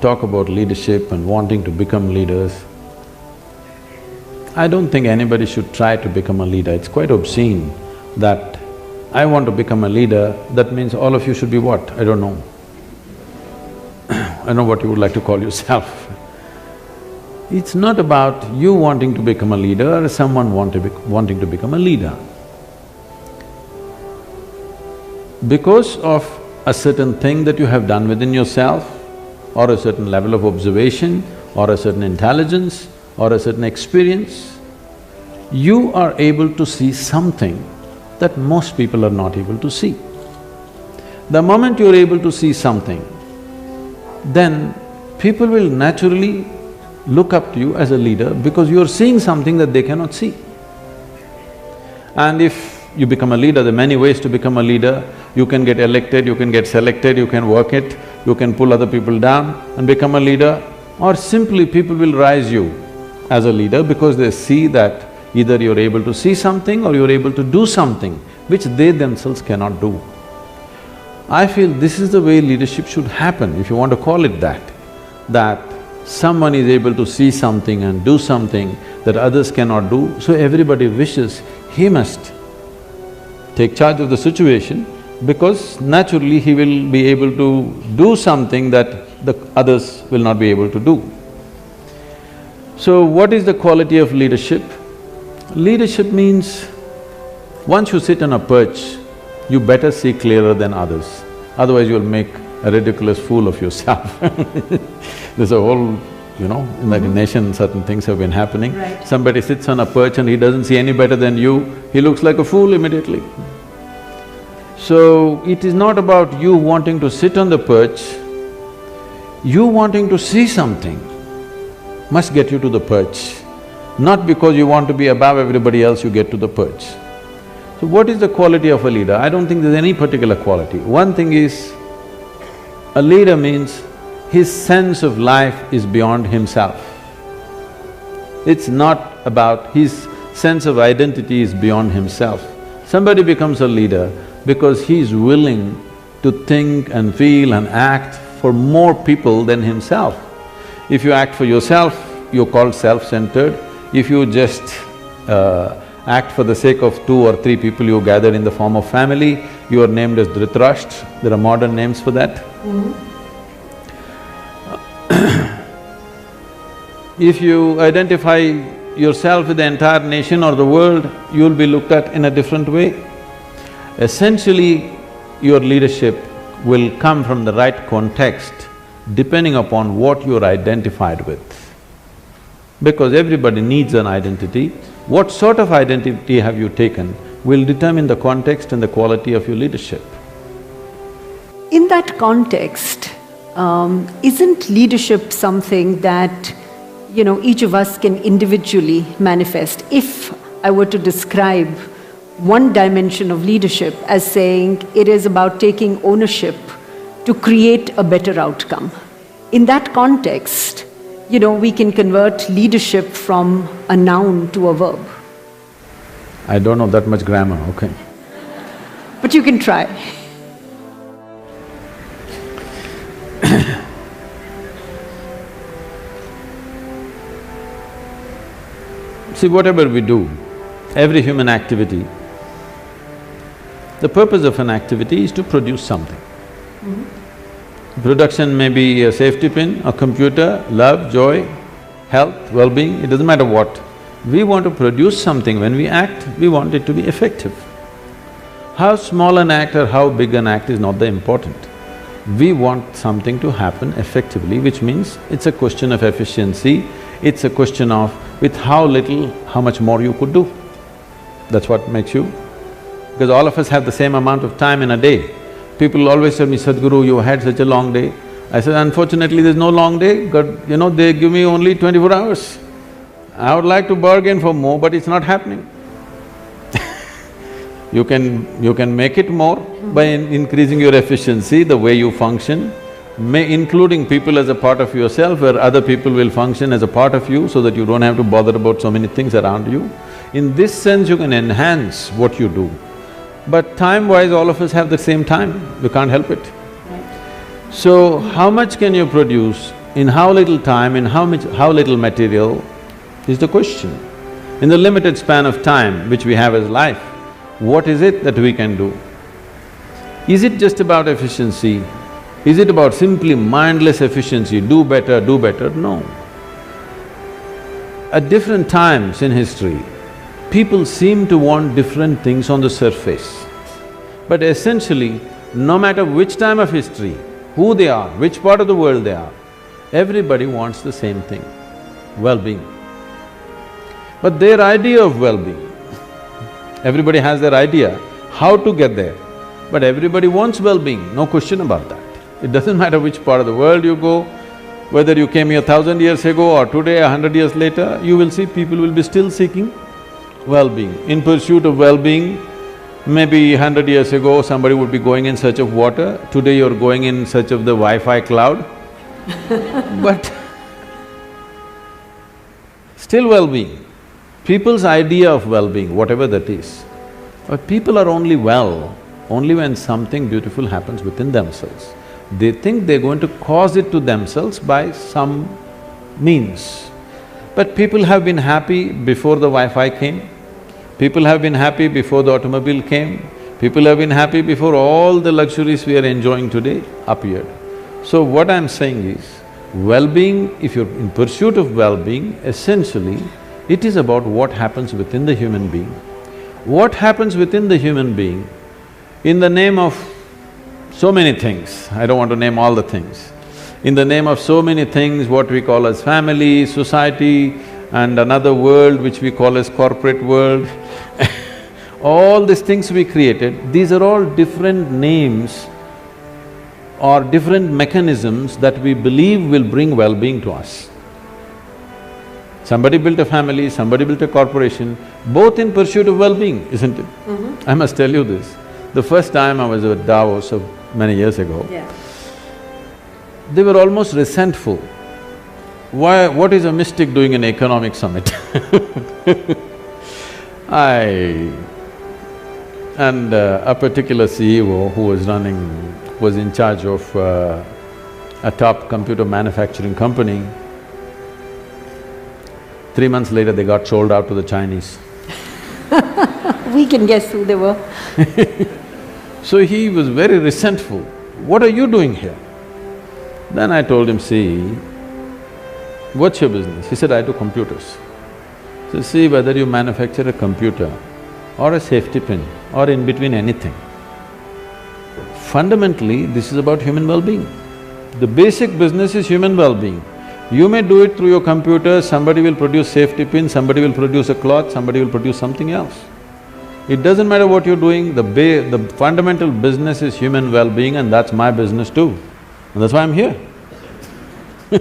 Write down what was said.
talk about leadership and wanting to become leaders, I don't think anybody should try to become a leader. It's quite obscene that I want to become a leader, that means all of you should be what? I don't know. I don't know what you would like to call yourself. It's not about you wanting to become a leader or someone wanting to become a leader. Because of a certain thing that you have done within yourself, or a certain level of observation, or a certain intelligence, or a certain experience, you are able to see something that most people are not able to see. The moment you're able to see something, then people will naturally look up to you as a leader because you're seeing something that they cannot see. And if you become a leader, there are many ways to become a leader. You can get elected, you can get selected, you can work it, you can pull other people down and become a leader, or simply people will rise you as a leader because they see that either you're able to see something or you're able to do something which they themselves cannot do. I feel this is the way leadership should happen, if you want to call it that someone is able to see something and do something that others cannot do, so everybody wishes he must take charge of the situation because naturally he will be able to do something that the others will not be able to do. So what is the quality of leadership? Leadership means once you sit on a perch, you better see clearer than others, otherwise you'll make a ridiculous fool of yourself. There's a whole, in the nation certain things have been happening. Right. Somebody sits on a perch and he doesn't see any better than you, he looks like a fool immediately. So, it is not about you wanting to sit on the perch, you wanting to see something must get you to the perch. Not because you want to be above everybody else, you get to the perch. So what is the quality of a leader? I don't think there's any particular quality. One thing is, a leader means his sense of life is beyond himself. It's not about his sense of identity is beyond himself. Somebody becomes a leader because he is willing to think and feel and act for more people than himself. If you act for yourself, you're called self-centered. If you just act for the sake of 2 or 3 people you gather in the form of family, you are named as Dhritarashtra. There are modern names for that. If you identify yourself with the entire nation or the world, you'll be looked at in a different way. Essentially, your leadership will come from the right context depending upon what you're identified with. Because everybody needs an identity. What sort of identity have you taken will determine the context and the quality of your leadership. In that context, isn't leadership something that, each of us can individually manifest? If I were to describe one dimension of leadership as saying it is about taking ownership to create a better outcome. In that context, we can convert leadership from a noun to a verb. I don't know that much grammar, okay. But you can try. See, whatever we do, every human activity, the purpose of an activity is to produce something. Production may be a safety pin, a computer, love, joy, health, well-being, it doesn't matter what. We want to produce something. When we act, we want it to be effective. How small an act or how big an act is not the important. We want something to happen effectively, which means it's a question of efficiency, it's a question of with how little, how much more you could do. That's what makes you… Because all of us have the same amount of time in a day. People always tell me, Sathguru, you had such a long day. I said, unfortunately there's no long day, they give me only 24 hours. I would like to bargain for more, but it's not happening. You can make it more by increasing your efficiency, the way you function, including people as a part of yourself, where other people will function as a part of you so that you don't have to bother about so many things around you. In this sense, you can enhance what you do. But time-wise, all of us have the same time, we can't help it. So, how much can you produce In how little time, in how little material is the question. In the limited span of time which we have as life, what is it that we can do? Is it just about efficiency? Is it about simply mindless efficiency, do better, do better? No. At different times in history, people seem to want different things on the surface. But essentially, no matter which time of history, who they are, which part of the world they are, everybody wants the same thing, well-being. But their idea of well-being, everybody has their idea how to get there, but everybody wants well-being, no question about that. It doesn't matter which part of the world you go, whether you came here 1,000 years ago or today, 100 years later, you will see people will be still seeking well-being. In pursuit of well-being, maybe 100 years ago somebody would be going in search of water, today you're going in search of the Wi-Fi cloud but still well-being. People's idea of well-being, whatever that is, but people are only well only when something beautiful happens within themselves. They think they're going to cause it to themselves by some means. But people have been happy before the Wi-Fi came, people have been happy before the automobile came, people have been happy before all the luxuries we are enjoying today appeared. So what I'm saying is, well-being, if you're in pursuit of well-being, essentially it is about what happens within the human being. What happens within the human being in the name of so many things, I don't want to name all the things, in the name of so many things, what we call as family, society, and another world which we call as corporate world all these things we created, these are all different names or different mechanisms that we believe will bring well-being to us. Somebody built a family, somebody built a corporation, both in pursuit of well-being, isn't it? I must tell you this, the first time I was at Davos many years ago, they were almost resentful. Why… what is a mystic doing an economic summit? A particular CEO who was in charge of a top computer manufacturing company, 3 months later they got sold out to the Chinese. We can guess who they were. So he was very resentful. What are you doing here? Then I told him, see, what's your business? He said, I do computers. So see, whether you manufacture a computer or a safety pin or in between anything, fundamentally this is about human well-being. The basic business is human well-being. You may do it through your computer, somebody will produce safety pin, somebody will produce a cloth, somebody will produce something else. It doesn't matter what you're doing, the fundamental business is human well-being, and that's my business too. And that's why I'm here.